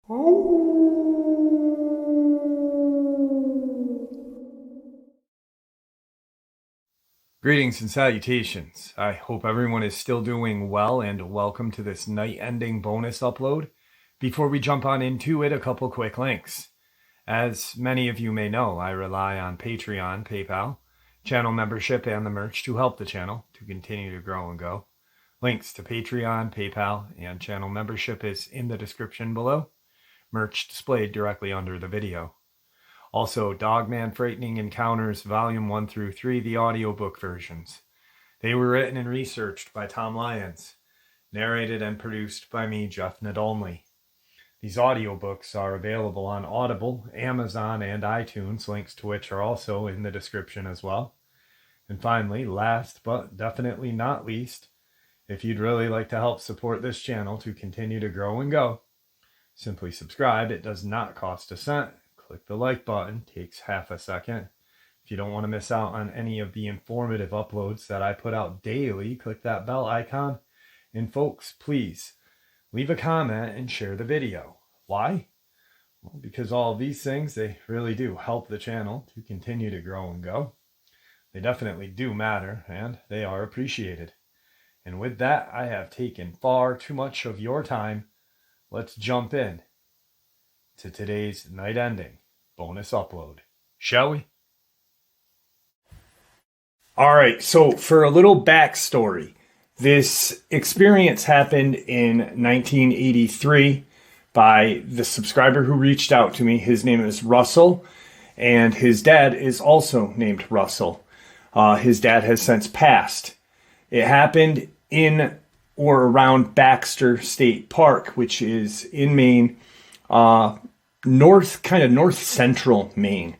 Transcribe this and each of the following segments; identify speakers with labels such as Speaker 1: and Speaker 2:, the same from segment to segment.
Speaker 1: Greetings and salutations. I hope everyone is still doing well, and welcome to this night ending bonus upload. Before we jump on into it, a couple quick links. As many of you may know, I rely on Patreon, PayPal, channel membership, and the merch to help the channel to continue to grow and go. Links to Patreon, PayPal, and channel membership is in the description below. Merch displayed directly under the video. Also, Dogman Frightening Encounters Volume 1 through 3, the audiobook versions. They were written and researched by Tom Lyons, narrated and produced by me, Jeff Nadolny. These audiobooks are available on Audible, Amazon, and iTunes, links to which are also in the description as well. And finally, last but definitely not least, if you'd really like to help support this channel to continue to grow and go, simply subscribe. It does not cost a cent. Click the like button, takes half a second. If you don't want to miss out on any of the informative uploads that I put out daily, click that bell icon. And folks, please leave a comment and share the video. Why? Well, because all of these things, they really do help the channel to continue to grow and go. They definitely do matter, and they are appreciated. And with that, I have taken far too much of your time. Let's jump in to today's night ending bonus upload, shall we? All right, so for a little backstory, this experience happened in 1983 by the subscriber who reached out to me. His name is Russell, and his dad is also named Russell. His dad has since passed. It happened in or around Baxter State Park, which is in Maine, north central Maine,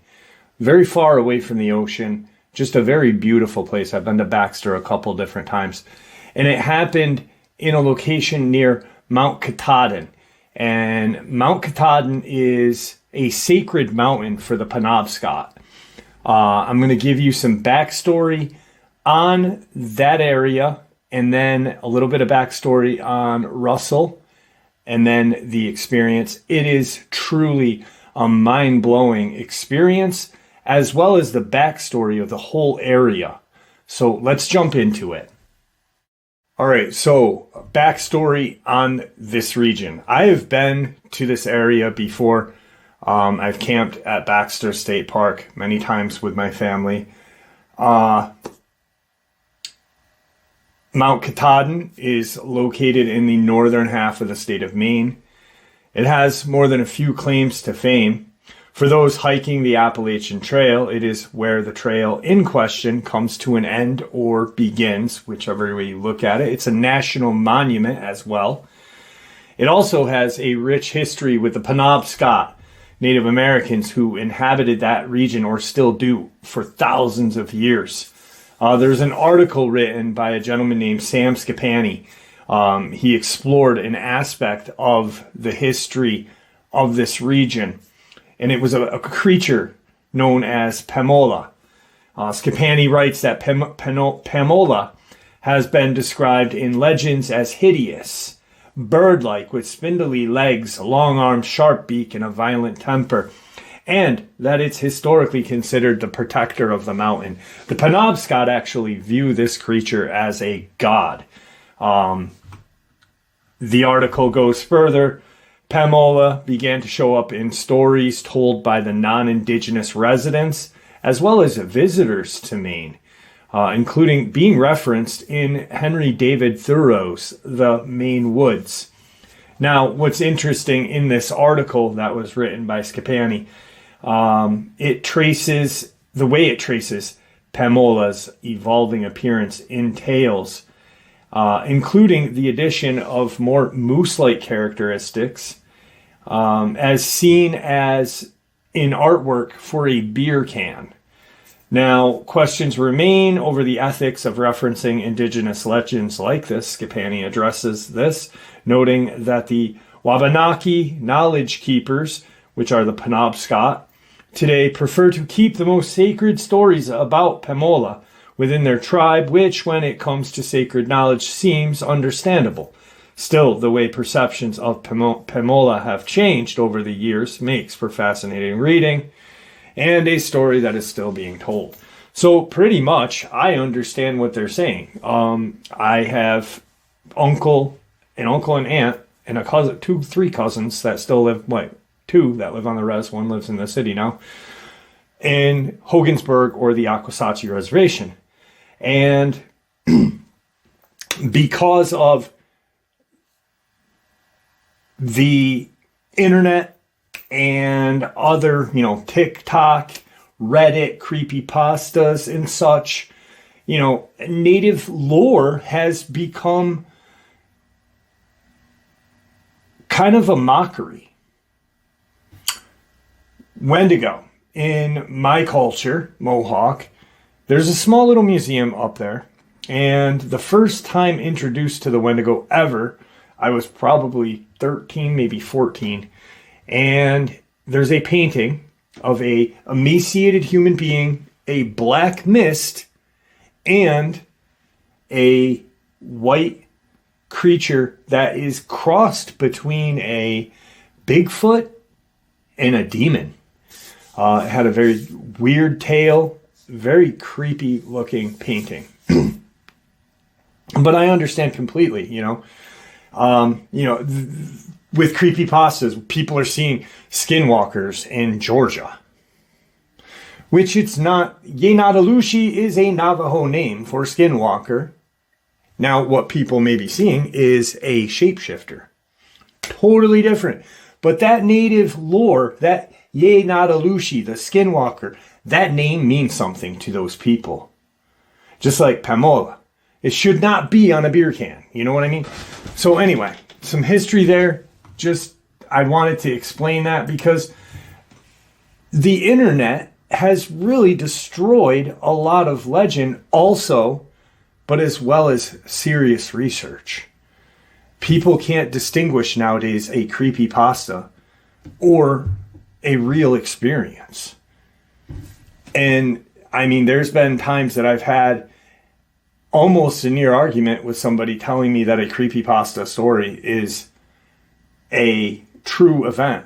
Speaker 1: very far away from the ocean, just a very beautiful place. I've been to Baxter a couple different times, and it happened in a location near Mount Katahdin. And Mount Katahdin is a sacred mountain for the Penobscot. I'm going to give you some backstory on that area, and then a little bit of backstory on Russell, and then the experience. It is truly a mind-blowing experience, as well as the backstory of the whole area. So let's jump into it. All right, so backstory on this region. I have been to this area before. I've camped at Baxter State Park many times with my family. Mount Katahdin is located in the northern half of the state of Maine. It has more than a few claims to fame. For those hiking the Appalachian Trail, it is where the trail in question comes to an end or begins, whichever way you look at it. It's a national monument as well. It also has a rich history with the Penobscot Native Americans who inhabited that region, or still do, for thousands of years. There's an article written by a gentleman named Sam Scapani. He explored an aspect of the history of this region, and it was a creature known as Pamola. Scapani writes that Pamola has been described in legends as hideous, bird-like, with spindly legs, long arms, sharp beak, and a violent temper, and that it's historically considered the protector of the mountain. The Penobscot actually view this creature as a god. The article goes further. Pamola began to show up in stories told by the non-indigenous residents, as well as visitors to Maine, including being referenced in Henry David Thoreau's The Maine Woods. Now, what's interesting in this article that was written by Scapani, it traces Pamola's evolving appearance in tales, including the addition of more moose-like characteristics, as seen as in artwork for a beer can. Now, questions remain over the ethics of referencing indigenous legends like this. Scapani addresses this, noting that the Wabanaki knowledge keepers, which are the Penobscot, today prefer to keep the most sacred stories about Pamola within their tribe, which, when it comes to sacred knowledge, seems understandable. Still, the way perceptions of Pamola have changed over the years makes for fascinating reading and a story that is still being told. So pretty much, I understand what they're saying. I have an uncle and aunt, and a cousin, three cousins that still live, two that live on the res, one lives in the city now, in Hogansburg or the Akwesasne Reservation. And because of the internet and other, TikTok, Reddit, creepypastas and such, native lore has become kind of a mockery. Wendigo. In my culture, Mohawk, there's a small little museum up there. And the first time introduced to the Wendigo ever, I was probably 13, maybe 14. And there's a painting of a emaciated human being, a black mist, and a white creature that is crossed between a Bigfoot and a demon. It had a very weird tail, very creepy looking painting. But I understand completely, with creepypastas, people are seeing skinwalkers in Georgia. Which it's not. Yenadalushi is a Navajo name for skinwalker. Now, what people may be seeing is a shapeshifter. Totally different. But that native lore, that Yenadalushi, the skinwalker, that name means something to those people. Just like Pamola. It should not be on a beer can. You know what I mean? So anyway, some history there. I wanted to explain that because the internet has really destroyed a lot of legend also, but as well as serious research. People can't distinguish nowadays a creepypasta or a real experience. And I mean, there's been times that I've had almost a near argument with somebody telling me that a creepypasta story is a true event.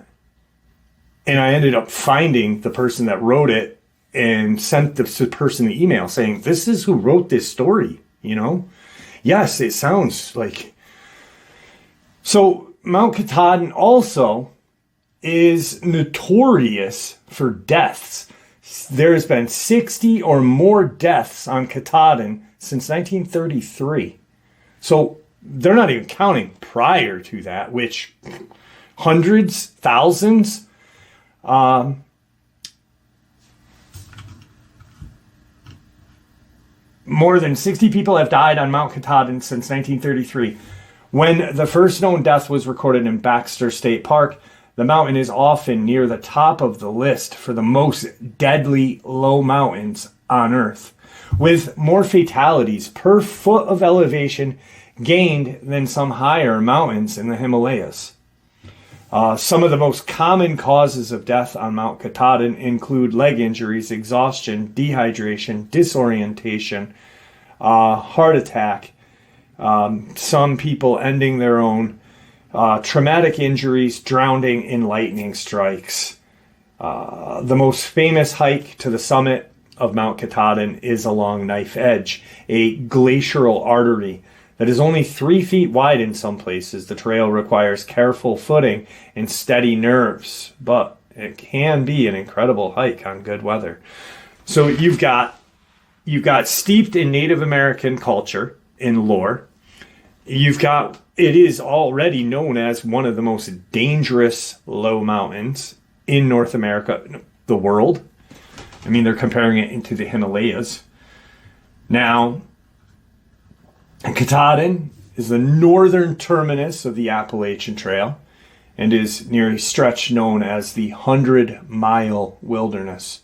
Speaker 1: And I ended up finding the person that wrote it and sent the person the email saying, this is who wrote this story, Yes, it sounds like. So Mount Katahdin also is notorious for deaths. There has been 60 or more deaths on Katahdin since 1933. So they're not even counting prior to that, which hundreds, thousands. More than 60 people have died on Mount Katahdin since 1933. When the first known death was recorded in Baxter State Park, the mountain is often near the top of the list for the most deadly low mountains on Earth, with more fatalities per foot of elevation gained than some higher mountains in the Himalayas. Some of the most common causes of death on Mount Katahdin include leg injuries, exhaustion, dehydration, disorientation, heart attack, some people ending their own, traumatic injuries, drowning in lightning strikes. The most famous hike to the summit of Mount Katahdin is along Knife Edge, a glacial artery that is only 3 feet wide in some places. The trail requires careful footing and steady nerves, but it can be an incredible hike on good weather. So you've got steeped in Native American culture, in lore. It is already known as one of the most dangerous low mountains in North America, the world. I mean, they're comparing it into the Himalayas. Now, Katahdin is the northern terminus of the Appalachian Trail and is near a stretch known as the 100-mile wilderness.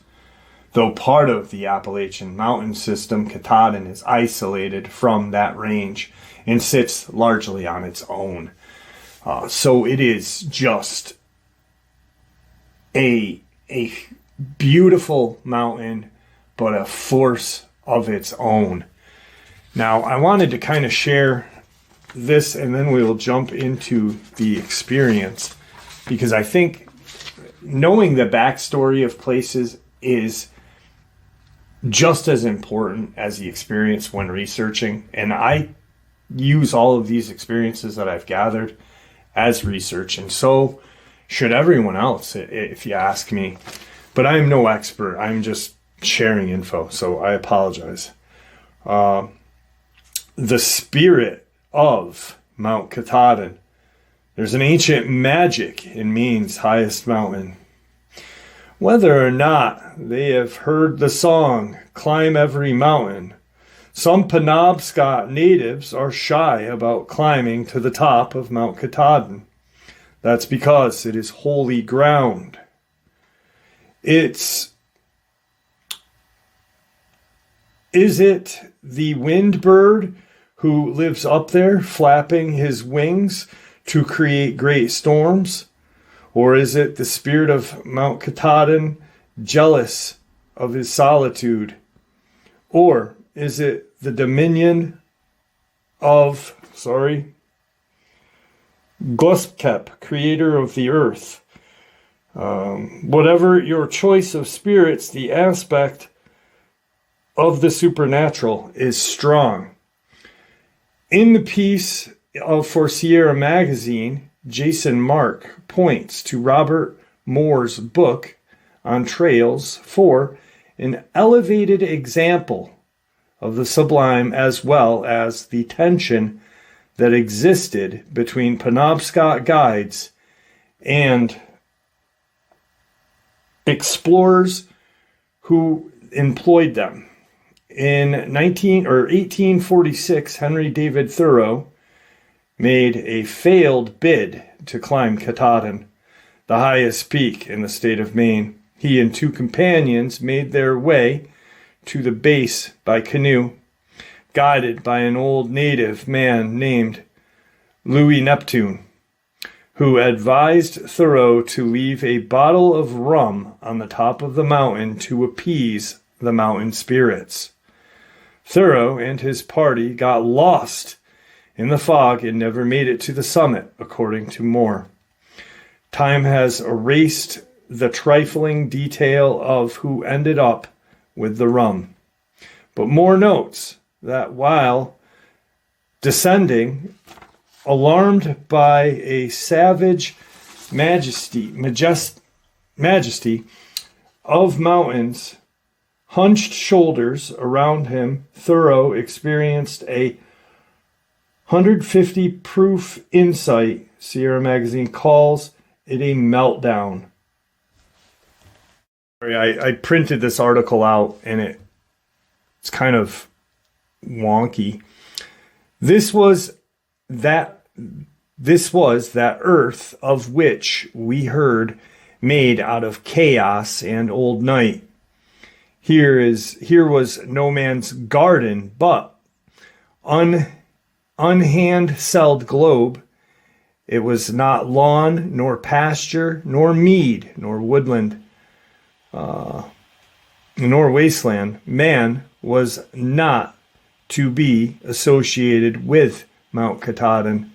Speaker 1: Though part of the Appalachian mountain system, Katahdin is isolated from that range and sits largely on its own. So it is just a beautiful mountain, but a force of its own. Now, I wanted to kind of share this and then we will jump into the experience, because I think knowing the backstory of places is just as important as the experience when researching. And I use all of these experiences that I've gathered as research, and so should everyone else, if you ask me. But I am no expert. I'm just sharing info, so I apologize. The spirit of Mount Katahdin. There's an ancient magic in Maine's highest mountain. Whether or not they have heard the song, Climb Every Mountain, some Penobscot natives are shy about climbing to the top of Mount Katahdin. That's because it is holy ground. Is it the wind bird who lives up there flapping his wings to create great storms? Or is it the spirit of Mount Katahdin jealous of his solitude? Or is it the dominion of, Gospkep, creator of the earth? Whatever your choice of spirits, the aspect of the supernatural is strong. In the piece for Sierra Magazine, Jason Mark points to Robert Moore's book on trails for an elevated example of the sublime, as well as the tension that existed between Penobscot guides and explorers who employed them. In 1846, Henry David Thoreau made a failed bid to climb Katahdin, the highest peak in the state of Maine. He and two companions made their way to the base by canoe, guided by an old native man named Louis Neptune, who advised Thoreau to leave a bottle of rum on the top of the mountain to appease the mountain spirits. Thoreau and his party got lost in the fog and never made it to the summit, according to Moore. Time has erased the trifling detail of who ended up with the rum. But Moore notes that while descending, alarmed by a savage majesty of mountains, hunched shoulders around him, Thoreau experienced a 150 proof insight. Sierra Magazine calls it a meltdown. I printed this article out and it's kind of wonky. This was that earth of which we heard, made out of chaos and old night. Here was no man's garden, but unhand-celled globe. It was not lawn, nor pasture, nor mead, nor woodland, nor wasteland. Man was not to be associated with Mount Katahdin.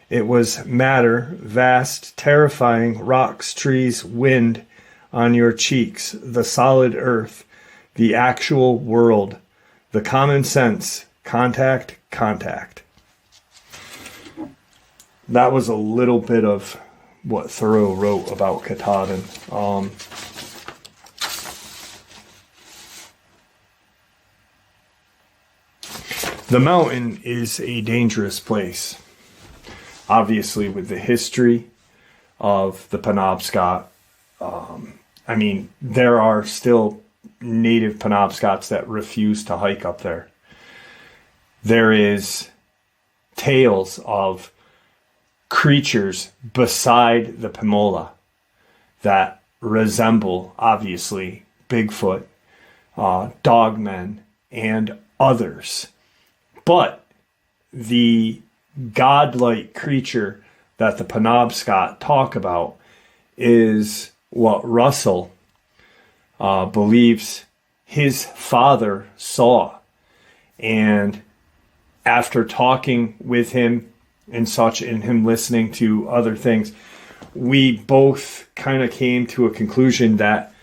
Speaker 1: It was matter, vast, terrifying rocks, trees, wind on your cheeks, the solid earth, the actual world, the common sense, contact. That was a little bit of what Thoreau wrote about Katahdin. The mountain is a dangerous place. Obviously, with the history of the Penobscot, there are still native Penobscots that refuse to hike up there. There is tales of creatures beside the Pamola that resemble, obviously, Bigfoot, Dogman, and others. But the godlike creature that the Penobscot talk about is what Russell believes his father saw. And after talking with him and such, and him listening to other things, we both kind of came to a conclusion that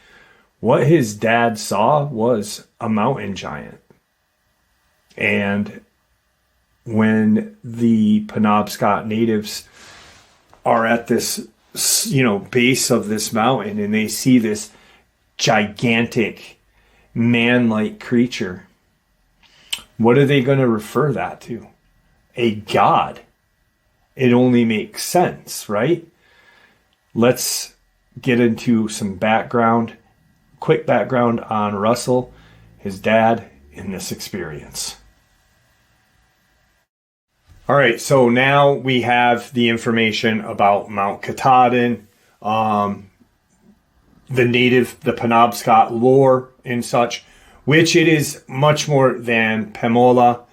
Speaker 1: what his dad saw was a mountain giant. And when the Penobscot natives are at this, base of this mountain and they see this gigantic man-like creature, what are they going to refer that to? A god. It only makes sense, right? Let's get into some quick background on Russell, his dad, in this experience. All right, so now we have the information about Mount Katahdin, the Penobscot lore and such, which it is much more than Pamola.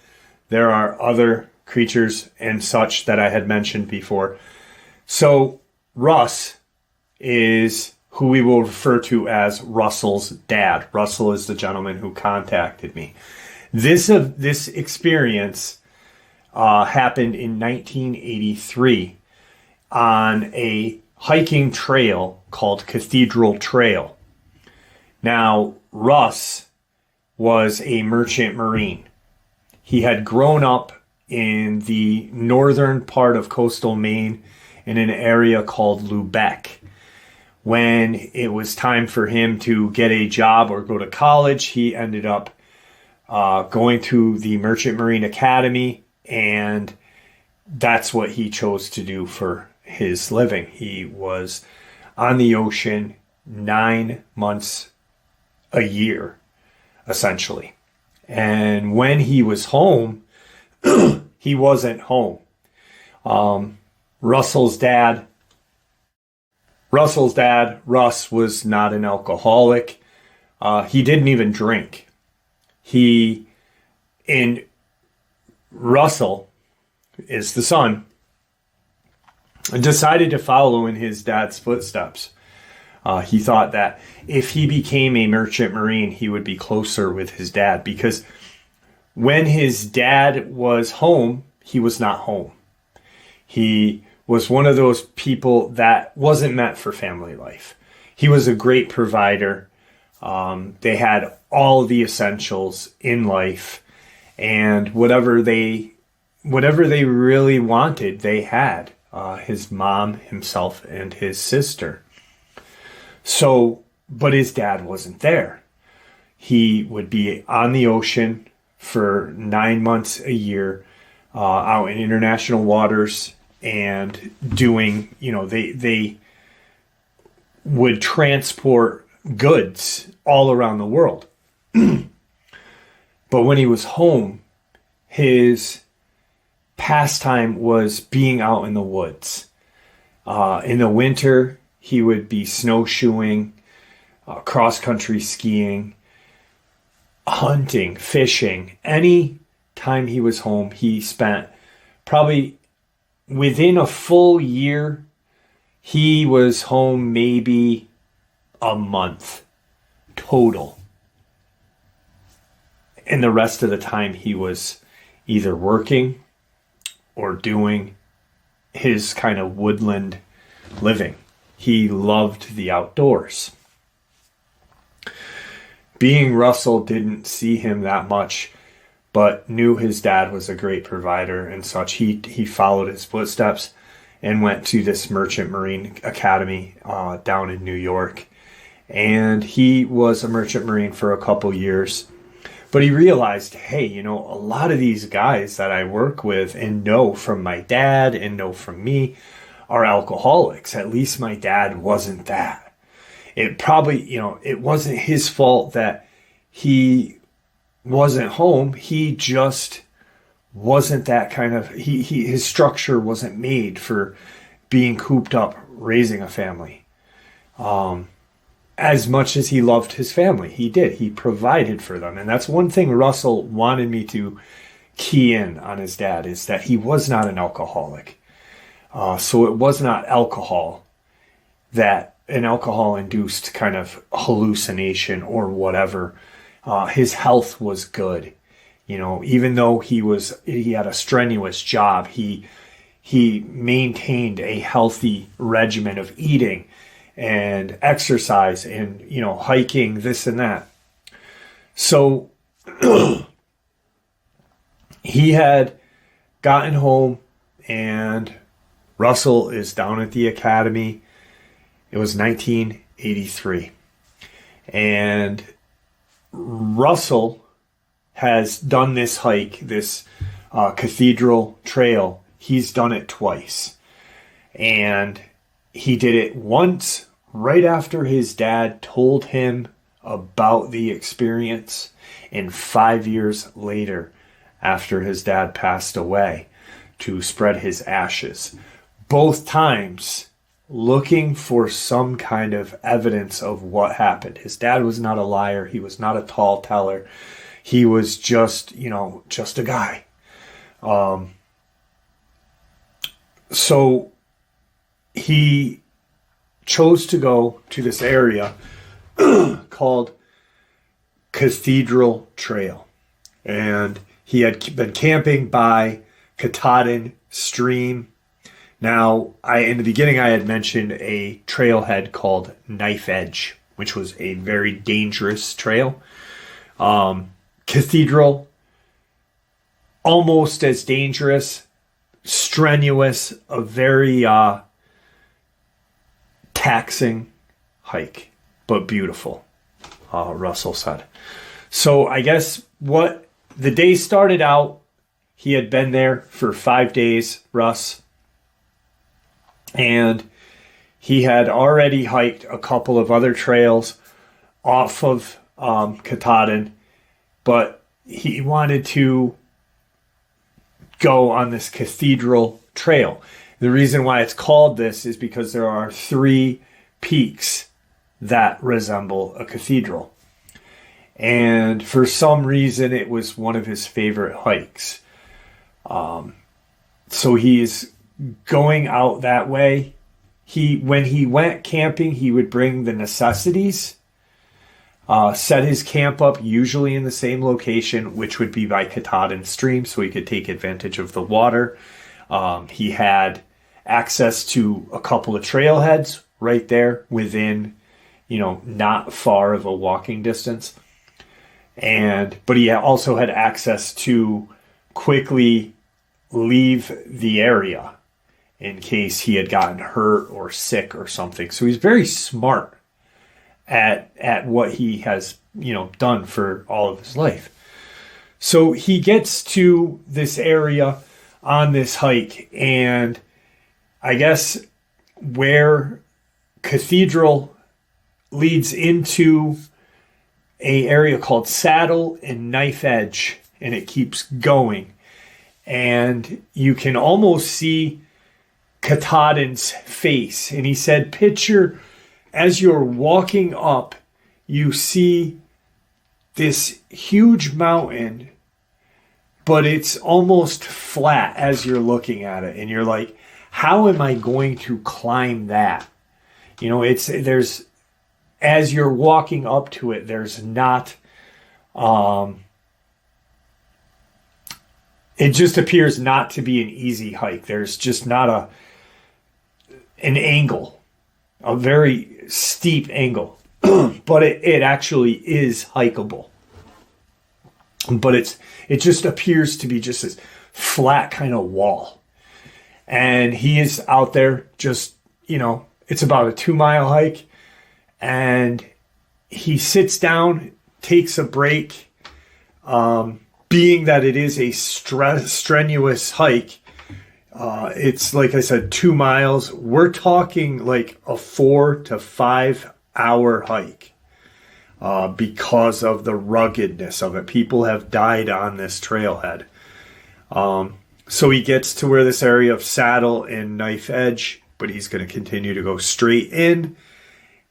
Speaker 1: There are other creatures and such that I had mentioned before. So Russ is who we will refer to as Russell's dad. Russell is the gentleman who contacted me. This experience happened in 1983 on a hiking trail called Cathedral Trail. Now, Russ was a merchant marine. He had grown up in the northern part of coastal Maine in an area called Lubec. When it was time for him to get a job or go to college, he ended up going to the Merchant Marine Academy, and that's what he chose to do for his living. He was on the ocean 9 months a year, essentially. And when he was home, he wasn't home. Russ's dad, Russ, was not an alcoholic. He didn't even drink. Russell is the son, decided to follow in his dad's footsteps. He thought that if he became a merchant marine, he would be closer with his dad, because when his dad was home, he was not home. He was one of those people that wasn't meant for family life. He was a great provider. They had all the essentials in life, and whatever they really wanted, they had. His mom, himself, and his sister. So, but his dad wasn't there. He would be on the ocean for 9 months a year, out in international waters, and doing, they would transport goods all around the world. But when he was home, his pastime was being out in the woods. In the winter, he would be snowshoeing, cross-country skiing, hunting, fishing. Any time he was home, he spent probably within a full year, he was home maybe a month total. And the rest of the time he was either working or doing his kind of woodland living. He loved the outdoors. Being Russell didn't see him that much, but knew his dad was a great provider and such. He followed his footsteps and went to this Merchant Marine Academy down in New York. And he was a Merchant Marine for a couple years. But he realized, hey, a lot of these guys that I work with and know from my dad and know from me are alcoholics. At least my dad wasn't that. It probably, it wasn't his fault that he wasn't home. He just wasn't that kind of, his structure wasn't made for being cooped up, raising a family. As much as he loved his family, he did. He provided for them. And that's one thing Russell wanted me to key in on his dad, is that he was not an alcoholic. So it was not alcohol, that an alcohol-induced kind of hallucination or whatever. His health was good. Even though he had a strenuous job, he he maintained a healthy regimen of eating and exercise and, hiking, this and that. So he had gotten home, and Russell is down at the academy. It was 1983. And Russell has done this hike, this cathedral trail. He's done it twice. And he did it once right after his dad told him about the experience, and 5 years later after his dad passed away, to spread his ashes. Both times looking for some kind of evidence of what happened. His dad was not a liar. He was not a tall teller. He was just a guy. So he chose to go to this area called Cathedral Trail. And he had been camping by Katahdin Stream. Now, in the beginning, I had mentioned a trailhead called Knife Edge, which was a very dangerous trail. Cathedral, almost as dangerous, strenuous, a very taxing hike, but beautiful, Russell said. So I guess what the day started out, he had been there for 5 days, Russ, and he had already hiked a couple of other trails off of Katahdin, but he wanted to go on this Cathedral Trail. The reason why it's called this is because there are 3 peaks that resemble a cathedral. And for some reason, it was one of his favorite hikes. So he's going out that way. When he went camping, he would bring the necessities, set his camp up usually in the same location, which would be by Katahdin Stream, so he could take advantage of the water. He had access to a couple of trailheads right there within, not far of a walking distance. But he also had access to quickly leave the area in case he had gotten hurt or sick or something. So he's very smart at what he has, done for all of his life. So he gets to this area on this hike, and I guess where Cathedral leads into an area called Saddle and Knife Edge, and it keeps going. And you can almost see Katahdin's face. And he said, picture as you're walking up, you see this huge mountain, but it's almost flat as you're looking at it. And you're like, how am I going to climb that? As you're walking up to it, there's not, it just appears not to be an easy hike. There's just not an angle, a very steep angle, but it actually is hikeable. But it just appears to be just this flat kind of wall. And he is out there just, it's about a 2-mile hike. And he sits down, takes a break. Being that it is a strenuous hike, it's, like I said, 2 miles. We're talking like a 4 to 5 hour hike because of the ruggedness of it. People have died on this trailhead. So he gets to where this area of Saddle and Knife Edge, but he's going to continue to go straight in.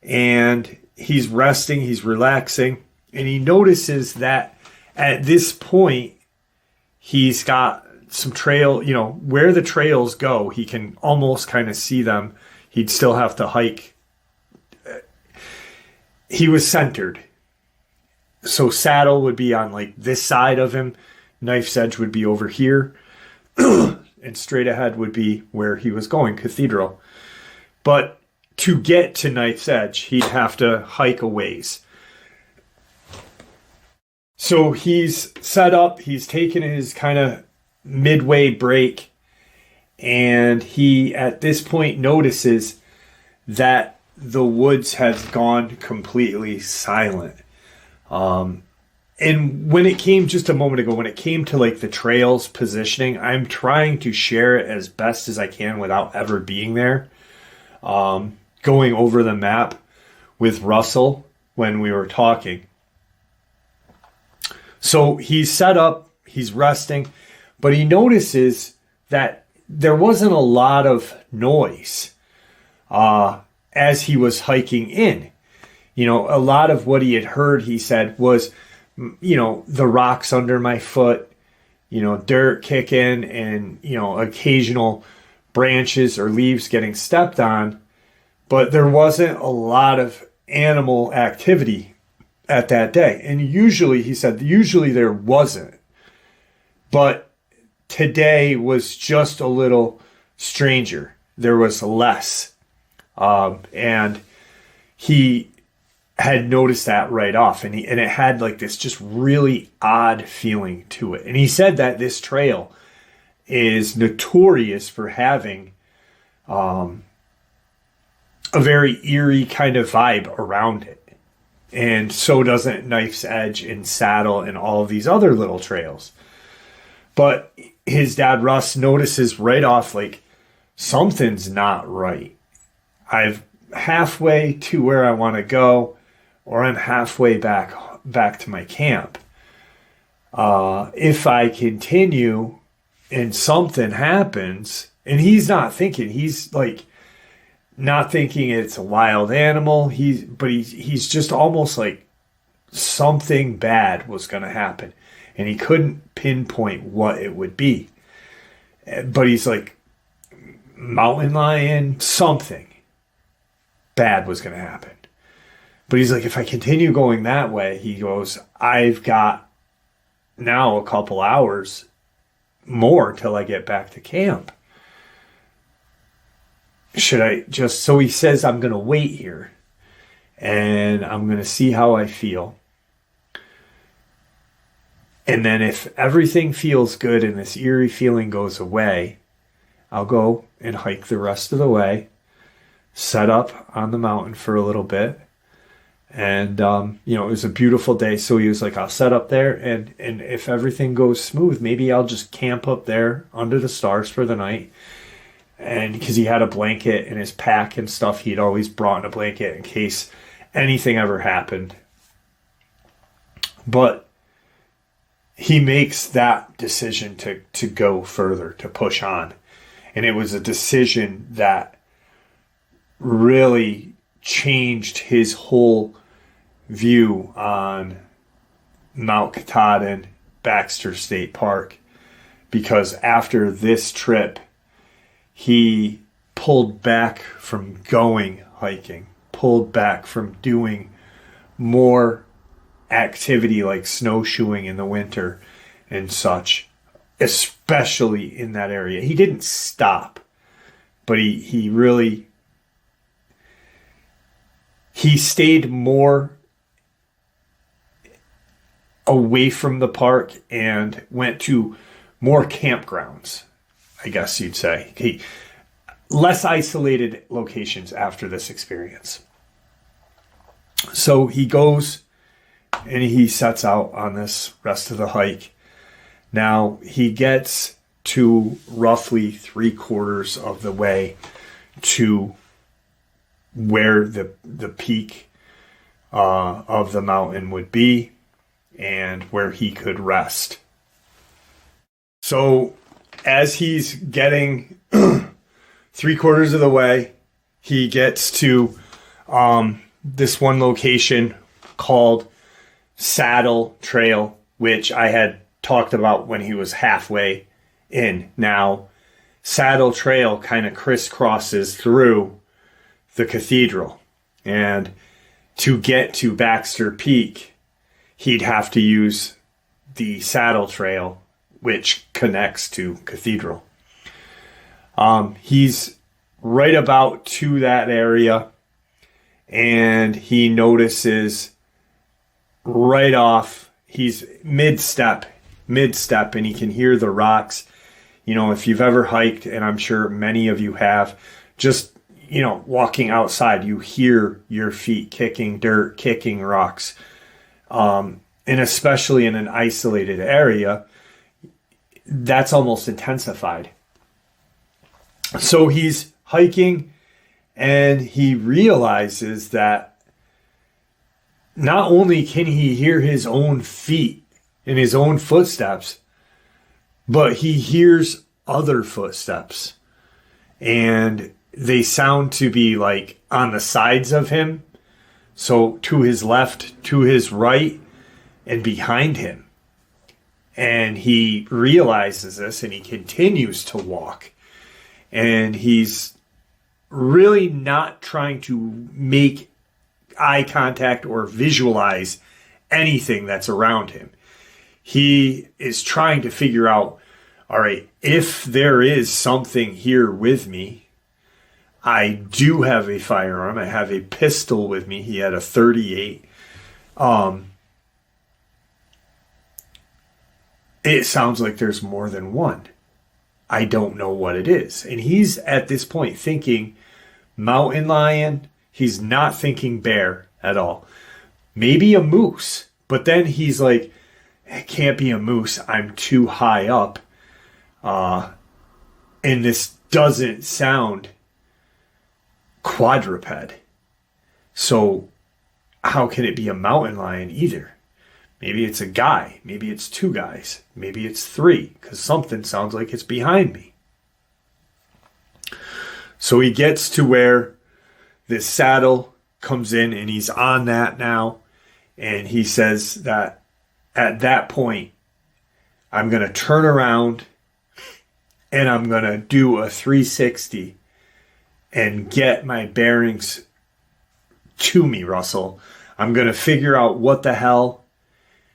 Speaker 1: And he's resting, he's relaxing, and he notices that at this point, he's got some trail, where the trails go, he can almost kind of see them. He'd still have to hike. He was centered. So Saddle would be on like this side of him. Knife's Edge would be over here. And and straight ahead would be where he was going, Cathedral. But to get to Knife's Edge, he'd have to hike a ways. So he's set up, he's taken his kind of midway break, and he at this point notices that the woods has gone completely silent. And when it came just a moment ago, when it came to like the trail's positioning, I'm trying to share it as best as I can without ever being there. Going over the map with Russell when we were talking. So he's set up, he's resting, but he notices that there wasn't a lot of noise as he was hiking in. You know, a lot of what he had heard, he said, was, you know, the rocks under my foot, you know, dirt kicking and, you know, occasional branches or leaves getting stepped on. But there wasn't a lot of animal activity at that day. And usually, he said, usually there wasn't. But today was just a little stranger. There was less. And he had noticed that right off. And it had like this just really odd feeling to it. And he said that this trail is notorious for having a very eerie kind of vibe around it. And so doesn't Knife's Edge and Saddle and all of these other little trails. But his dad, Russ, notices right off, like, something's not right. I'm halfway to where I want to go, or I'm halfway back to my camp. If I continue and something happens, and he's not thinking, he's like, not thinking it's a wild animal. He's just almost like something bad was going to happen. And he couldn't pinpoint what it would be. But he's like, mountain lion, something bad was going to happen. But he's like, if I continue going that way, he goes, I've got now a couple hours more till I get back to camp. Should I just, so he says, I'm going to wait here and I'm going to see how I feel. And then if everything feels good and this eerie feeling goes away, I'll go and hike the rest of the way, set up on the mountain for a little bit. And, you know, it was a beautiful day. So he was like, I'll set up there. And if everything goes smooth, maybe I'll just camp up there under the stars for the night. And because he had a blanket in his pack and stuff, he'd always brought in a blanket in case anything ever happened. But he makes that decision to go further, to push on. And it was a decision that really changed his whole view on Mount Katahdin, Baxter State Park. Because after this trip, he pulled back from going hiking, pulled back from doing more activity like snowshoeing in the winter and such, especially in that area. He didn't stop, but he really, he stayed more away from the park and went to more campgrounds, I guess you'd say. Less isolated locations after this experience. So he goes and he sets out on this rest of the hike. Now he gets to roughly 3/4 of the way to where the peak of the mountain would be and where he could rest. So as he's getting 3/4 of the way, he gets to this one location called Saddle Trail, which I had talked about when he was halfway in. Now, Saddle Trail kind of crisscrosses through the cathedral. And to get to Baxter Peak, he'd have to use the Saddle Trail, which connects to Cathedral. He's right about to that area, and he notices right off, he's mid-step, and he can hear the rocks. You know, if you've ever hiked, and I'm sure many of you have, just, you know, walking outside, you hear your feet kicking dirt, kicking rocks. And especially in an isolated area, that's almost intensified. So he's hiking, and he realizes that not only can he hear his own feet and his own footsteps, but he hears other footsteps. And they sound to be like on the sides of him. So to his left, to his right, and behind him. And he realizes this, and he continues to walk. And he's really not trying to make eye contact or visualize anything that's around him. He is trying to figure out, all right, if there is something here with me, I do have a firearm. I have a pistol with me. He had a 38. It sounds like there's more than one. I don't know what it is. And he's at this point thinking mountain lion. He's not thinking bear at all. Maybe a moose. But then he's like, it can't be a moose. I'm too high up. And this doesn't sound quadruped. So how can it be a mountain lion either? Maybe it's a guy. Maybe it's two guys. Maybe it's three, because something sounds like it's behind me. So he gets to where this saddle comes in, and he's on that now. And he says that at that point, I'm going to turn around and I'm going to do a 360 and get my bearings to me, Russell. I'm going to figure out what the hell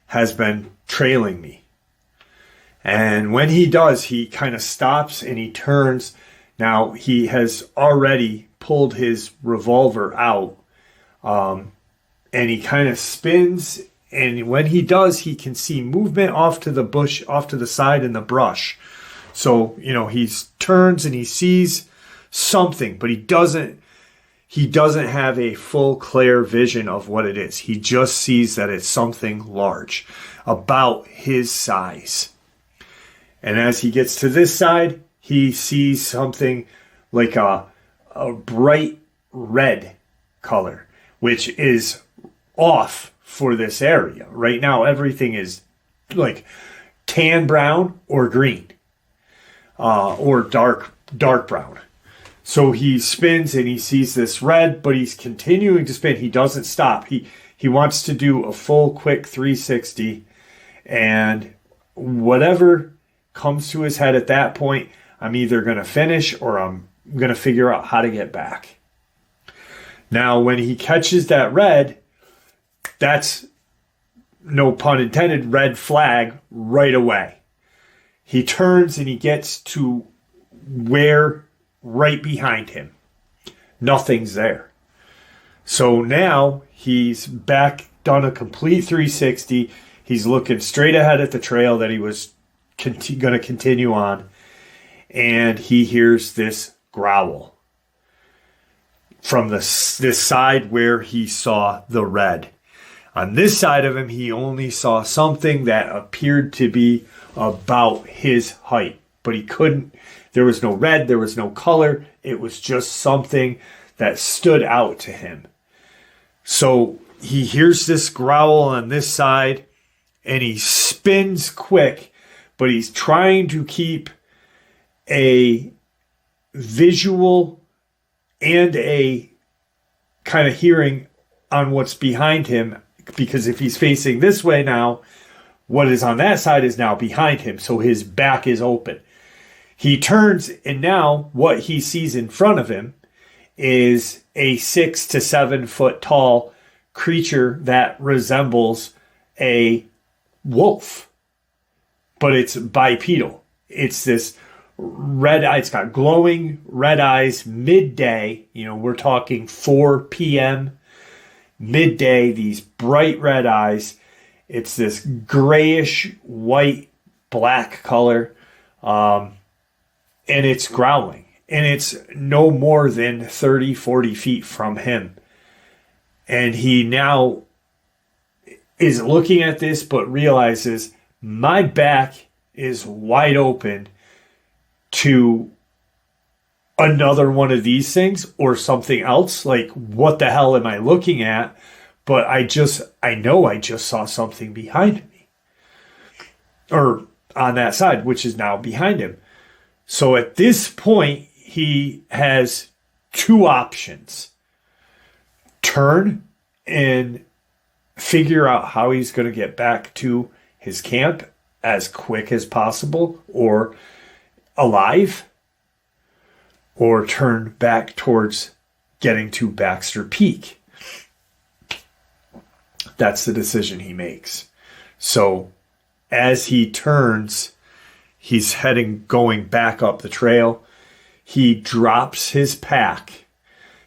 Speaker 1: has been trailing me. And when he does, he kind of stops and he turns. Now, he has already pulled his revolver out, and he kind of spins. And when he does, he can see movement off to the bush, off to the side in the brush. So, you know, he turns and he sees something, but he doesn't have a full clear vision of what it is. He just sees that it's something large, about his size. And as he gets to this side, he sees something like a bright red color, which is off for this area. Right now, everything is like tan brown or green, or dark brown. So he spins and he sees this red, but he's continuing to spin. He doesn't stop. He wants to do a full quick 360, and whatever comes to his head at that point, I'm either going to finish or I'm going to figure out how to get back. Now, when he catches that red, that's, no pun intended, red flag right away. He turns and he gets to where right behind him. Nothing's there. So now he's back, done a complete 360. He's looking straight ahead at the trail that he was going to continue on. And he hears this growl from this side where he saw the red. On this side of him, he only saw something that appeared to be about his height. But he couldn't, there was no red, there was no color. It was just something that stood out to him. So he hears this growl on this side, and he spins quick, but he's trying to keep a visual and a kind of hearing on what's behind him, because if he's facing this way now, what is on that side is now behind him, so his back is open. He turns, and now what he sees in front of him is a 6 to 7 foot tall creature that resembles a wolf, but it's bipedal. It's this
Speaker 2: red eyes. It's got glowing red eyes midday. We're talking 4 p.m. midday, these bright red eyes. It's this grayish white black color. And it's growling. And it's no more than 30, 40 feet from him. And he now is looking at this, but realizes my back is wide open to another one of these things or something else. Like, what the hell am I looking at? But I know I just saw something behind me, or on that side, which is now behind him. So at this point, he has 2 options: turn and figure out how he's going to get back to his camp as quick as possible, or alive, or turn back towards getting to Baxter Peak. That's the decision he makes. So as he turns, he's going back up the trail. He drops his pack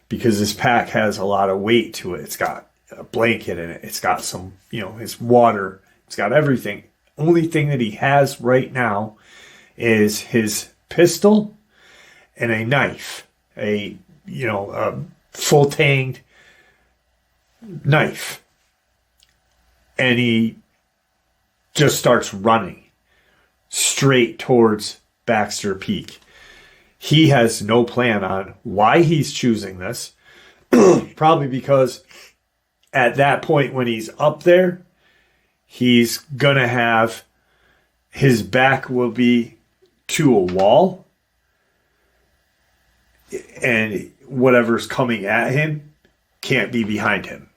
Speaker 2: because his pack has a lot of weight to it. It's got a blanket in it. It's got some, his water. It's got everything. Only thing that he has right now is his pistol and a knife, a full-tanged knife. And he just starts running straight towards Baxter Peak. He has no plan on why he's choosing this. Probably because at that point when he's up there, he's going to have his back will be to a wall. And whatever's coming at him can't be behind him.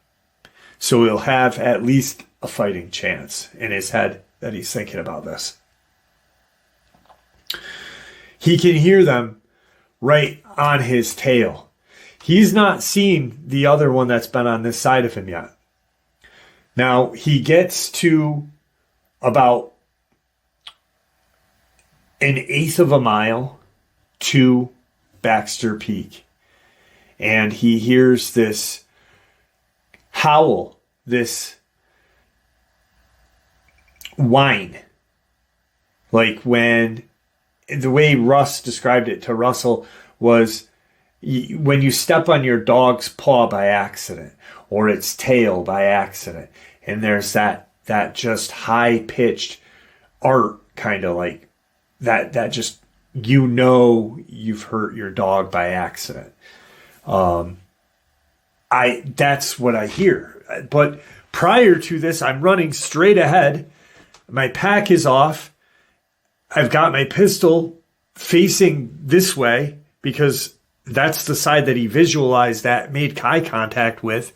Speaker 2: So he'll have at least a fighting chance in his head that he's thinking about this. He can hear them right on his tail. He's not seen the other one that's been on this side of him yet. Now, he gets to about 1/8 of a mile to Baxter Peak. And he hears this howl, this whine. Like when, the way Russ described it to Russell was when you step on your dog's paw by accident or its tail by accident. And there's that just high-pitched art, kind of like that just, you've hurt your dog by accident. That's what I hear. But prior to this, I'm running straight ahead. My pack is off. I've got my pistol facing this way because that's the side that he visualized that, made eye contact with.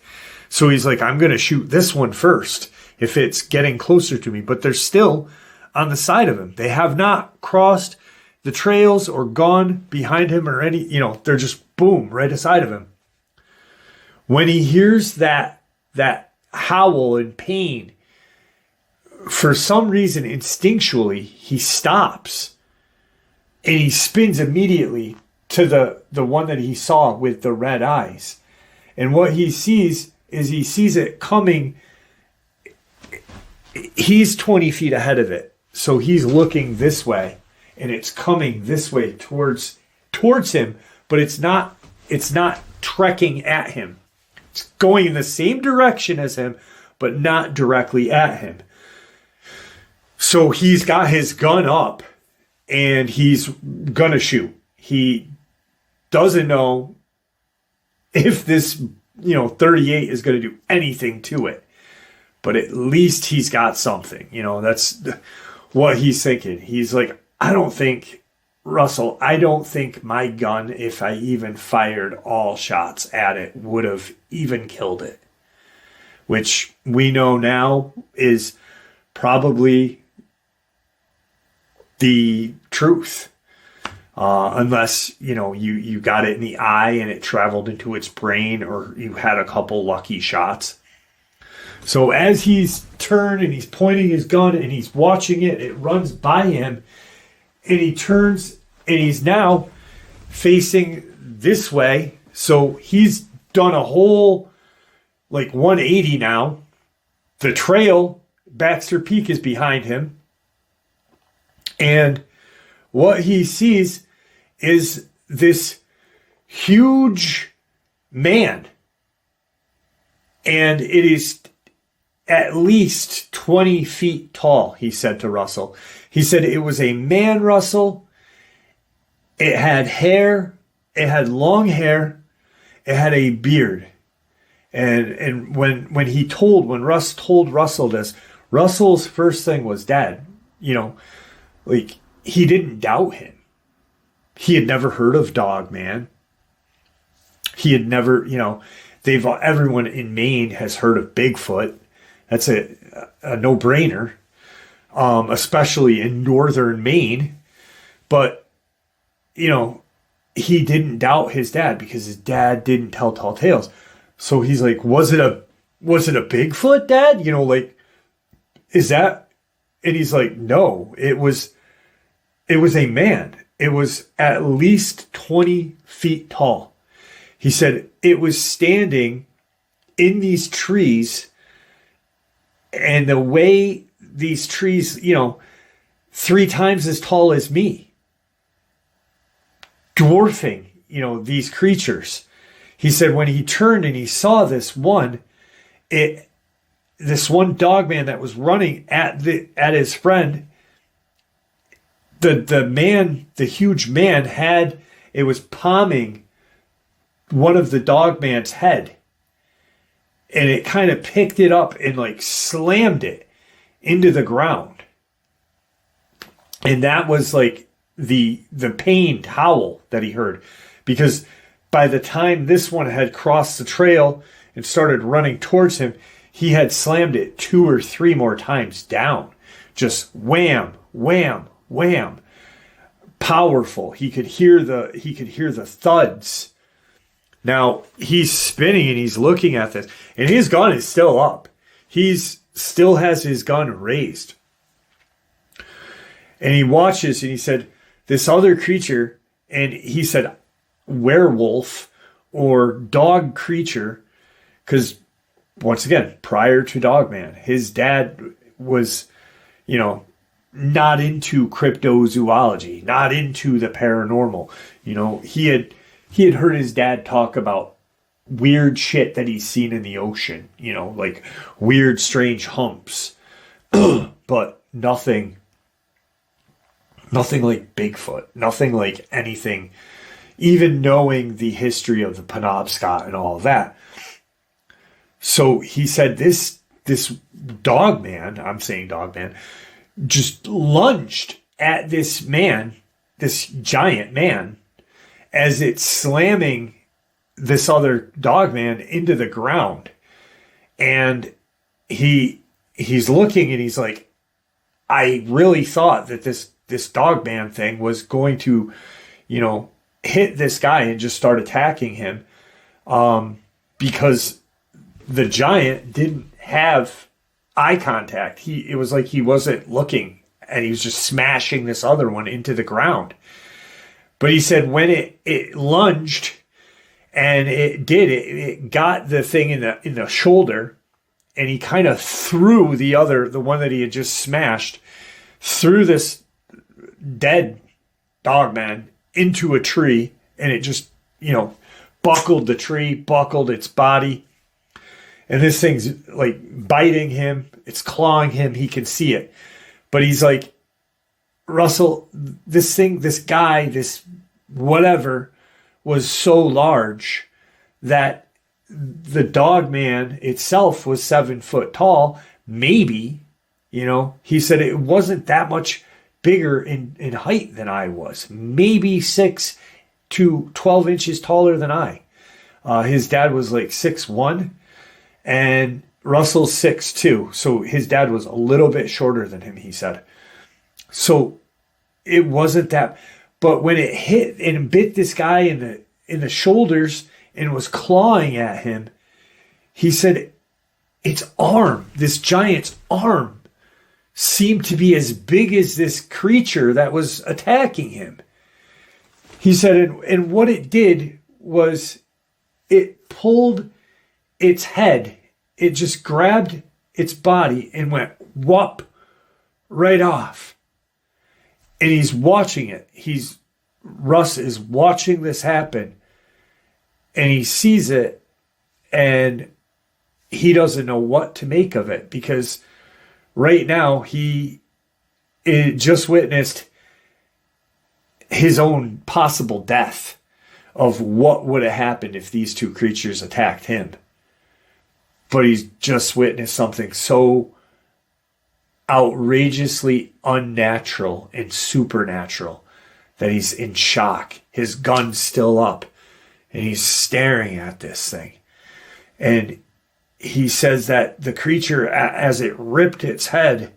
Speaker 2: So he's like, I'm going to shoot this one first if it's getting closer to me. But they're still on the side of him. They have not crossed the trails or gone behind him or any, they're just boom, right aside of him. When he hears that howl in pain, for some reason, instinctually, he stops and he spins immediately to the one that he saw with the red eyes. And what he sees is he sees it coming. He's 20 feet ahead of it. So he's looking this way and it's coming this way towards him, but it's not trekking at him. It's going in the same direction as him, but not directly at him. So he's got his gun up and he's gonna shoot. He doesn't know if this, 38 is gonna do anything to it, but at least he's got something. That's what he's thinking. He's like, Russell, I don't think my gun, if I even fired all shots at it, would have even killed it. Which we know now is probably the truth. Unless, you got it in the eye and it traveled into its brain, or you had a couple lucky shots. So as he's turned and he's pointing his gun and he's watching it, it runs by him and he turns and he's now facing this way. So he's done a whole 180 now. The trail, Baxter Peak, is behind him. And what he sees is this huge man. And it is at least 20 feet tall, he said to Russell. He said it was a man, Russell. It had hair. It had long hair. It had a beard. And when Russ told Russell this, Russell's first thing was, Dad, he didn't doubt him. He had never heard of Dogman. He had never, everyone in Maine has heard of Bigfoot. That's a no-brainer, especially in northern Maine. But, he didn't doubt his dad because his dad didn't tell tall tales. So he's like, was it a Bigfoot, Dad? Is that? And he's like, no, it was a man. It was at least 20 feet tall. He said it was standing in these trees, and the way these trees, 3 times as tall as me, dwarfing, these creatures. He said when he turned and he saw this one Dogman that was running at his friend, the huge man it was palming one of the Dogman's head. And it kind of picked it up and slammed it into the ground. And that was the pained howl that he heard. Because by the time this one had crossed the trail and started running towards him, he had slammed it 2 or 3 more times down. Just wham, wham, wham. Powerful. He could hear the thuds. Now he's spinning and he's looking at this, and his gun is still up. He's still has his gun raised. And he watches and he said, this other creature, and he said werewolf or dog creature, because once again, prior to Dogman, his dad was, not into cryptozoology, not into the paranormal. He had heard his dad talk about weird shit that he's seen in the ocean, weird, strange humps, but nothing like Bigfoot, nothing like anything, even knowing the history of the Penobscot and all of that. So he said this Dogman, I'm saying Dogman, just lunged at this man, this giant man, as it's slamming this other Dogman into the ground. And he's looking and he's like, I really thought that this Dogman thing was going to, hit this guy and just start attacking him, because the giant didn't have eye contact. It was like he wasn't looking, and he was just smashing this other one into the ground. But he said when it lunged, and it got the thing in the shoulder, and he kind of threw the one that he had just smashed, threw this dead Dogman into a tree, and it just, buckled the tree, buckled its body. And this thing's biting him, it's clawing him, he can see it. But he's like, Russell, this thing, this guy, this whatever was so large that the Dogman itself was 7 foot tall. Maybe, he said it wasn't that much bigger in height than I was. Maybe 6 to 12 inches taller than I. His dad was 6'1", and Russell's 6'2". So his dad was a little bit shorter than him, he said. So it wasn't that. But when it hit and bit this guy in the shoulders and was clawing at him, he said this giant's arm, seemed to be as big as this creature that was attacking him. He said, and what it did was it pulled its head. It just grabbed its body and went whoop right off. And he's watching it. Russ is watching this happen. And he sees it, and he doesn't know what to make of it, because right now he just witnessed his own possible death of what would have happened if these two creatures attacked him. But he's just witnessed something so outrageously unnatural and supernatural that he's in shock. His gun's still up, and he's staring at this thing. And he says that the creature, as it ripped its head,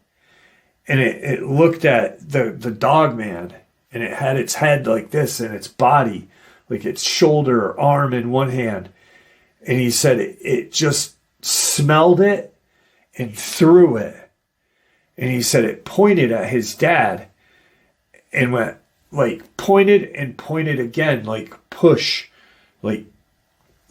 Speaker 2: and it looked at the Dogman, and it had its head like this, and its body, like its shoulder or arm in one hand. And he said it just smelled it and threw it. And he said it pointed at his dad and went, like, pointed and pointed again, like, push, like,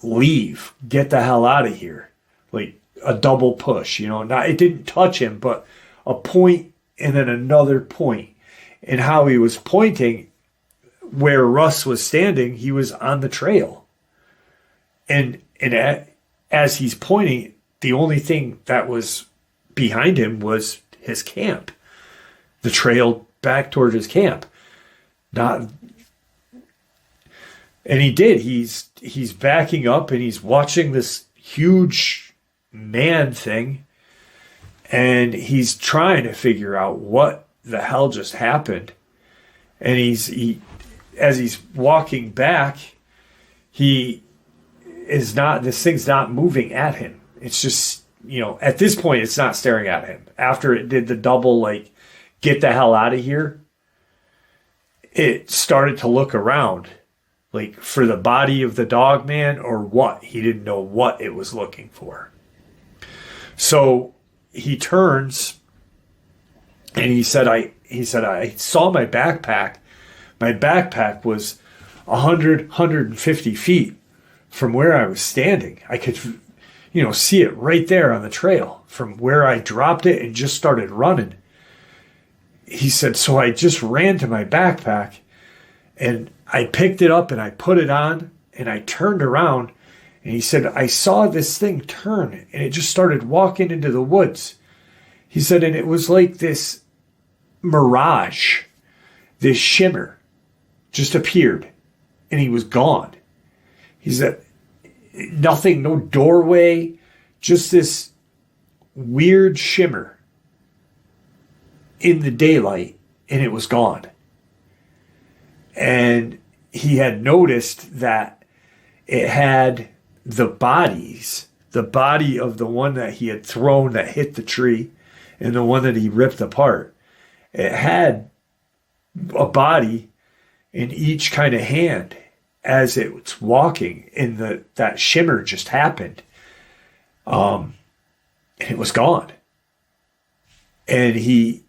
Speaker 2: leave, get the hell out of here. Like a double push, not, it didn't touch him, but a point and then another point. And how he was pointing, where Russ was standing, he was on the trail. And as he's pointing, the only thing that was behind him was his camp, the trail back toward his camp. And he did. He's backing up, and he's watching this huge man thing, and he's trying to figure out what the hell just happened. And as he's walking back, this thing's not moving at him. It's just, at this point, it's not staring at him. After it did the double, like, get the hell out of here, it started to look around, like, for the body of the Dogman or what. He didn't know what it was looking for. So he turns, and he said, I saw my backpack. My backpack was 150 feet from where I was standing. I could, see it right there on the trail from where I dropped it and just started running. He said, so I just ran to my backpack, and I picked it up and I put it on, and I turned around. And he said, I saw this thing turn, and it just started walking into the woods. He said, and it was like this mirage, this shimmer just appeared, and he was gone. He said, nothing, no doorway, just this weird shimmer in the daylight, and it was gone. And he had noticed that it had the body of the one that he had thrown that hit the tree and the one that he ripped apart. It had a body in each kind of hand as it's walking, and that shimmer just happened. And it was gone. And he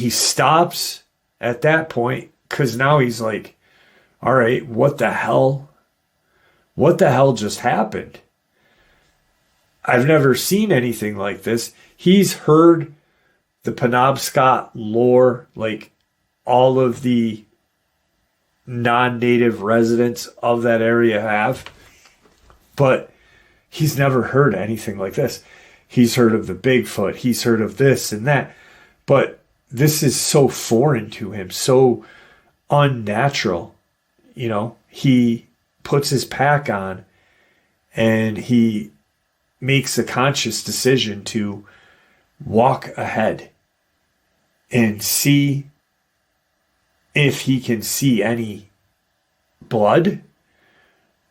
Speaker 2: stops at that point, because now he's like, all right, what the hell just happened? I've never seen anything like this. He's heard the Penobscot lore, like all of the non-native residents of that area have, but he's never heard anything like this. He's heard of the Bigfoot. He's heard of this and that, but this is so foreign to him, so unnatural. He puts his pack on, and he makes a conscious decision to walk ahead and see if he can see any blood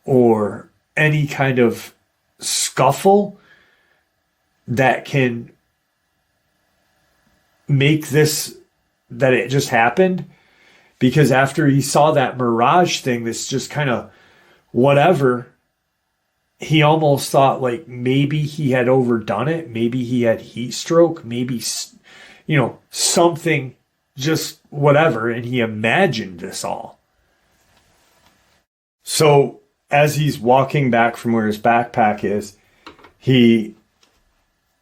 Speaker 2: or any kind of scuffle that can make this, that it just happened. Because after he saw that mirage thing, this just kind of whatever, he almost thought like maybe he had overdone it. Maybe he had heat stroke. Maybe, something, just whatever. And he imagined this all. So as he's walking back from where his backpack is, he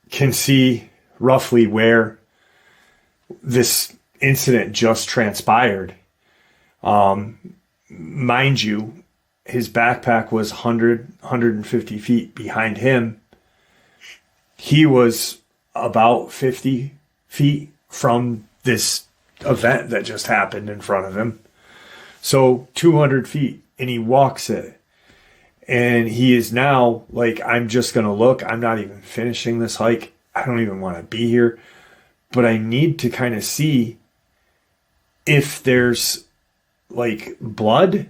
Speaker 2: can see roughly where this incident just transpired. Mind you, his backpack was 150 feet behind him. He was about 50 feet from this event that just happened in front of him. So 200 feet, and he walks it. And he is now like, I'm just going to look. I'm not even finishing this hike. I don't even want to be here. But I need to kind of see if there's like blood,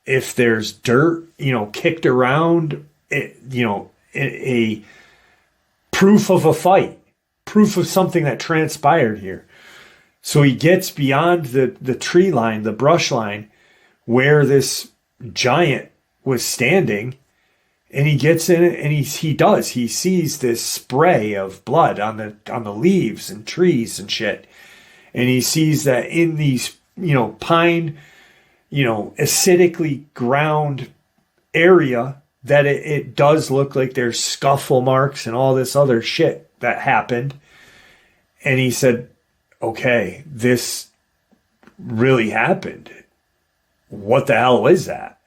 Speaker 2: if there's dirt, kicked around, a proof of a fight, proof of something that transpired here. So he gets beyond the tree line, the brush line, where this giant was standing, and he gets in it, and he sees this spray of blood on the leaves and trees and shit. And he sees that in these, pine, acidically ground area, that it does look like there's scuffle marks and all this other shit that happened. And he said, okay, this really happened. What the hell is that?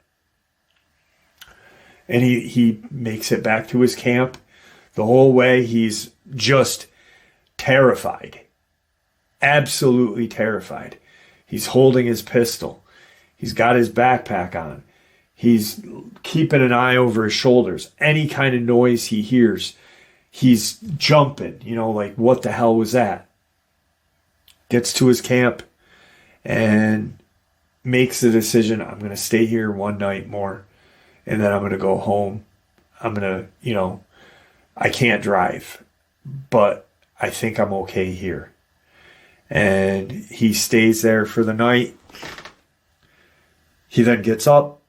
Speaker 2: And he makes it back to his camp. The whole way he's just terrified. Absolutely terrified. He's holding his pistol. He's got his backpack on. He's keeping an eye over his shoulders. Any kind of noise he hears, he's jumping. Like, what the hell was that? Gets to his camp and makes the decision, I'm going to stay here one night more, and then I'm going to go home. I'm going to, I can't drive, but I think I'm okay here. And he stays there for the night. He then gets up,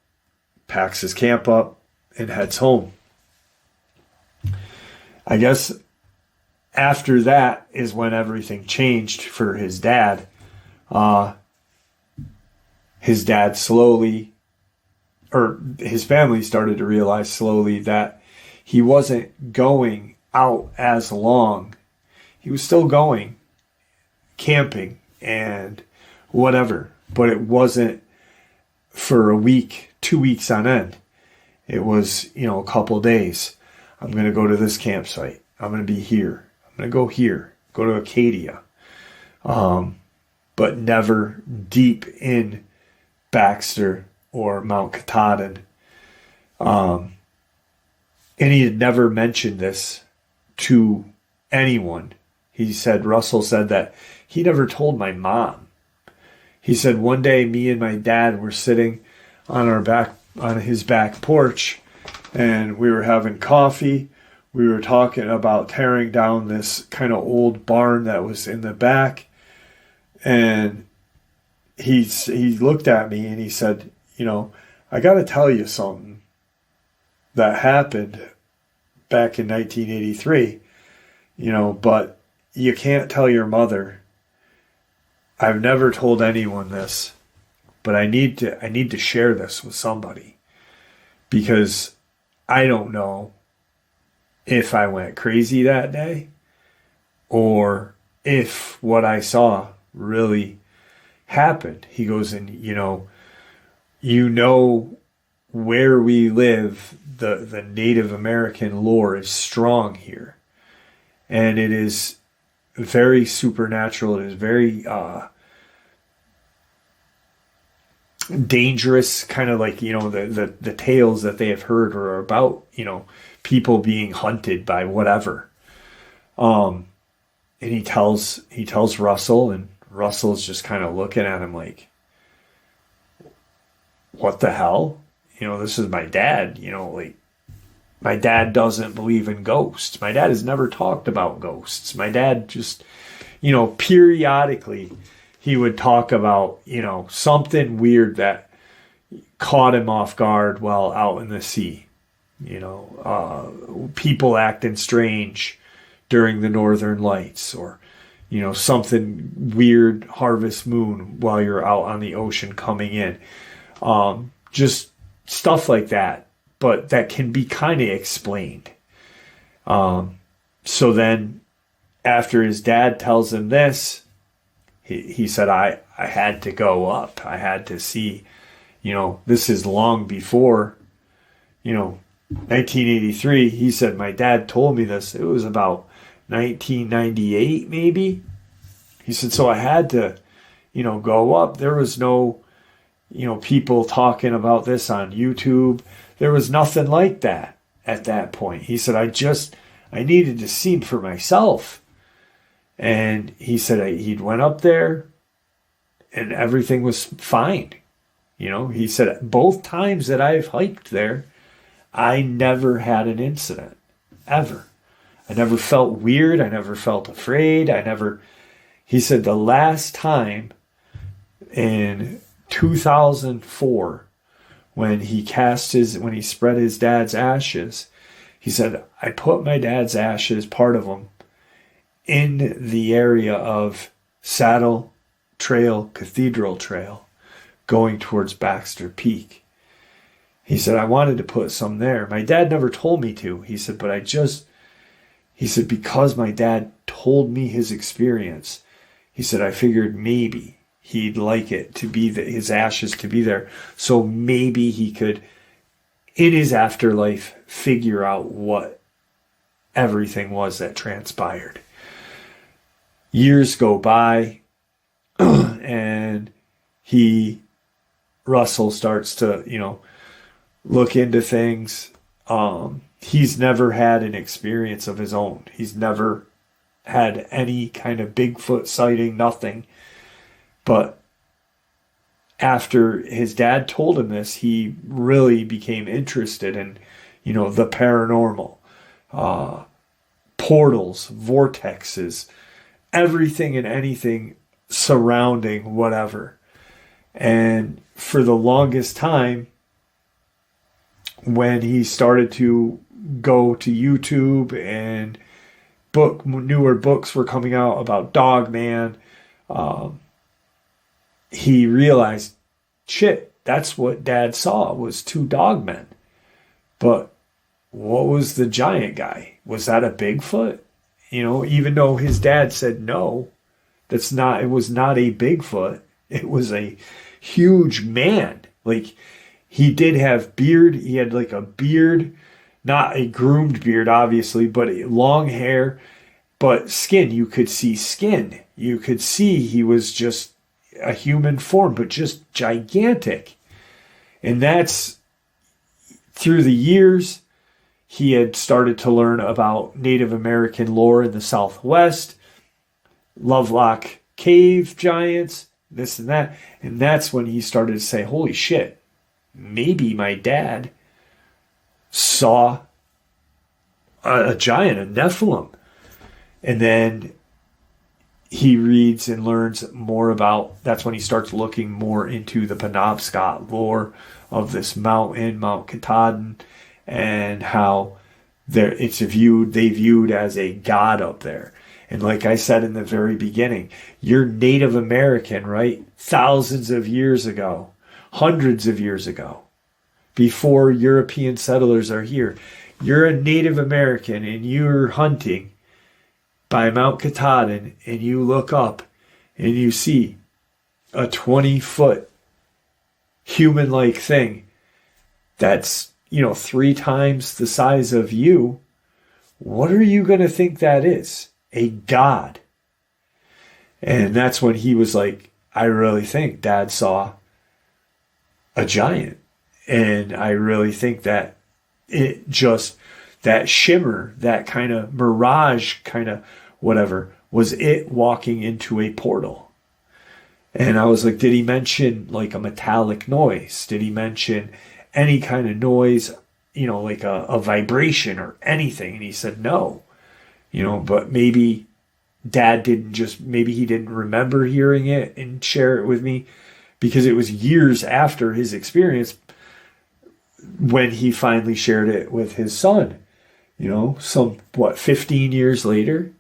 Speaker 2: packs his camp up, and heads home. I guess after that is when everything changed for his dad. His dad his family started to realize slowly that he wasn't going out as long. He was still going camping and whatever, but it wasn't for a week, 2 weeks on end. It was, a couple days. I'm going to go to this campsite. I'm going to be here. I'm going to go here, go to Acadia. But never deep in Baxter or Mount Katahdin. And he had never mentioned this to anyone. Russell said that he never told my mom. He said one day me and my dad were sitting on his back porch, and we were having coffee. We were talking about tearing down this kind of old barn that was in the back. And he looked at me and he said, I got to tell you something that happened back in 1983, but you can't tell your mother. I've never told anyone this, but I need to share this with somebody, because I don't know if I went crazy that day or if what I saw really happened. He goes, and where we live, the Native American lore is strong here, and it is very supernatural. It is very dangerous, kind of like the tales that they have heard are about people being hunted by whatever. And he tells Russell, and Russell's just kind of looking at him like, what the hell? This is my dad. Like, my dad doesn't believe in ghosts. My dad has never talked about ghosts. My dad just, periodically he would talk about, something weird that caught him off guard while out in the sea. People acting strange during the northern lights, or something weird harvest moon while you're out on the ocean coming in. Just stuff like that, but that can be kind of explained. So then after his dad tells him this, he said, I had to go up. I had to see, this is long before, 1983. He said, my dad told me this. It was about 1998, maybe. He said, so I had to, go up. There was no, people talking about this on YouTube. There was nothing like that at that point. He said, I needed to see for myself. And he said he'd went up there and everything was fine. He said, both times that I've hiked there, I never had an incident, ever. I never felt weird. I never felt afraid. He said the last time in 2004, when he spread his dad's ashes, he said, I put my dad's ashes, part of them, in the area of Saddle Trail, Cathedral Trail, going towards Baxter Peak. He said, I wanted to put some there. My dad never told me to. He said, but he said, because my dad told me his experience, he said, I figured maybe he'd like it to be his ashes to be there. So maybe he could, in his afterlife, figure out what everything was that transpired. Years go by, and Russell starts to, look into things. He's never had an experience of his own. He's never had any kind of Bigfoot sighting, nothing. But after his dad told him this, he really became interested in, the paranormal, portals, vortexes, everything and anything surrounding whatever. And for the longest time, when he started to go to YouTube and newer books were coming out about Dogman, he realized, shit, that's what Dad saw was two dogmen. But what was the giant guy? Was that a Bigfoot? Even though his dad said no, it was not a Bigfoot. It was a huge man. Like, he did have beard. He had like a beard, not a groomed beard, obviously, but a long hair, but skin. You could see skin. You could see he was just a human form, but just gigantic. And that's through the years, he had started to learn about Native American lore in the Southwest, Lovelock Cave giants, this and that. And that's when he started to say, holy shit, maybe my dad saw a giant, a Nephilim. And then he reads and learns more about, that's when he starts looking more into the Penobscot lore of this mountain, Mount Katahdin, and how they viewed as a god up there. And like I said in the very beginning, you're Native American, right? Thousands of years ago, hundreds of years ago, before European settlers are here. You're a Native American and you're hunting by Mount Katahdin, and you look up and you see a 20-foot human-like thing that's, 3 times the size of you. What are you going to think that is? A god. And that's when he was like, I really think Dad saw a giant. And I really think that that shimmer, that kind of mirage, kind of whatever, was it walking into a portal. And I was like, did he mention like a metallic noise? Did he mention any kind of noise, like a vibration or anything? And he said no. But maybe Dad maybe he didn't remember hearing it and share it with me, because it was years after his experience when he finally shared it with his son, 15 years later.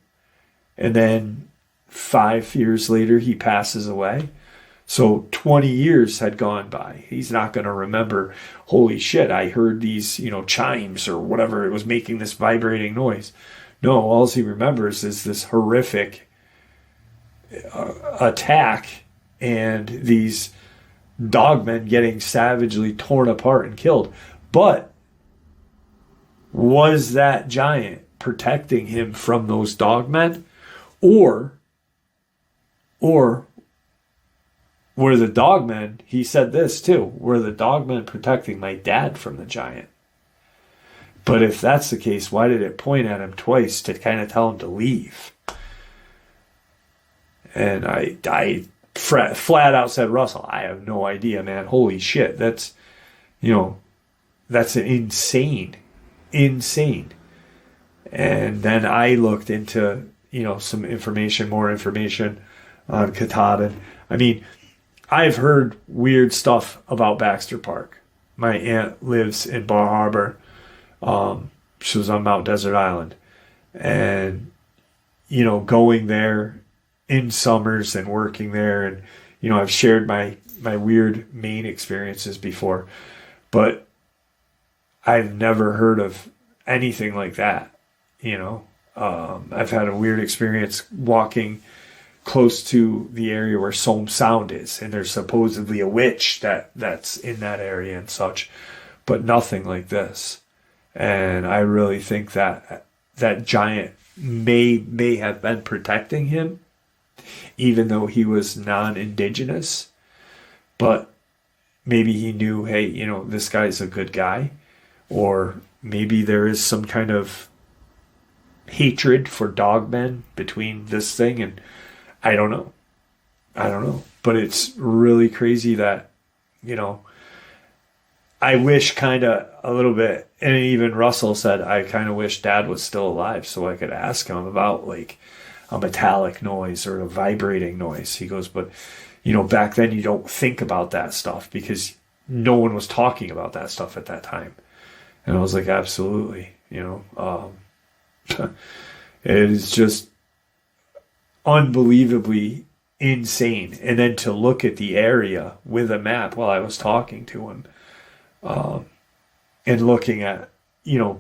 Speaker 2: And then 5 years later, he passes away. So 20 years had gone by. He's not going to remember, holy shit, I heard these, chimes or whatever. It was making this vibrating noise. No, all he remembers is this horrific attack and these dogmen getting savagely torn apart and killed. But was that giant protecting him from those dogmen? Or were the dogmen, he said this too, were the dogmen protecting my dad from the giant? But if that's the case, why did it point at him twice to kind of tell him to leave? And I flat out said, Russell, I have no idea, man. Holy shit. That's insane. Insane. And then I looked into, some more information on Katahdin. I mean, I've heard weird stuff about Baxter Park. My aunt lives in Bar Harbor. She was on Mount Desert Island. And, going there in summers and working there. And, I've shared my weird Maine experiences before. But I've never heard of anything like that. I've had a weird experience walking close to the area where Somme Sound is, and there's supposedly a witch that's in that area and such, but nothing like this. And I really think that giant may have been protecting him, even though he was non-indigenous. But maybe he knew, hey, this guy's a good guy, or maybe there is some kind of hatred for dogmen between this thing, and I don't know. But it's really crazy that, I wish kind of a little bit, and even Russell said, I kind of wish Dad was still alive so I could ask him about like a metallic noise or a vibrating noise. He goes, but, back then you don't think about that stuff because no one was talking about that stuff at that time. And I was like, absolutely, it is just unbelievably insane. And then to look at the area with a map while I was talking to him, and looking at,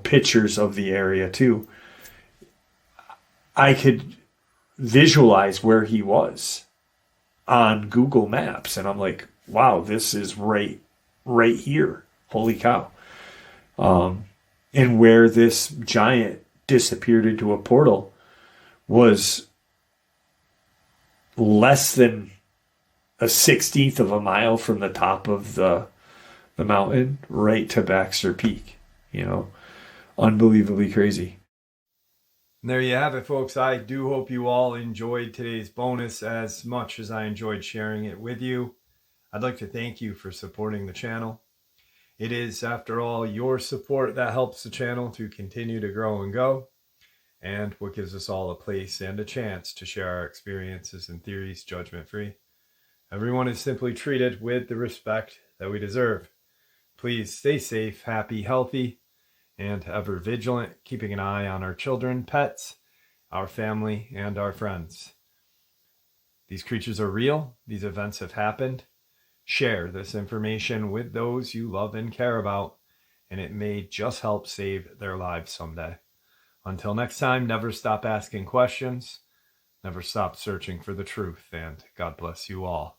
Speaker 2: pictures of the area too, I could visualize where he was on Google Maps. And I'm like, wow, this is right here. Holy cow. And where this giant disappeared into a portal was less than a 1/16 of a mile from the top of the mountain right to Baxter Peak. Unbelievably crazy.
Speaker 1: And there you have it, folks. I do hope you all enjoyed today's bonus as much as I enjoyed sharing it with you. I'd like to thank you for supporting the channel. It is, after all, your support that helps the channel to continue to grow and go, and what gives us all a place and a chance to share our experiences and theories judgment-free. Everyone is simply treated with the respect that we deserve. Please stay safe, happy, healthy, and ever vigilant, keeping an eye on our children, pets, our family, and our friends. These creatures are real. These events have happened. Share this information with those you love and care about, and it may just help save their lives someday. Until next time, never stop asking questions, never stop searching for the truth, and God bless you all.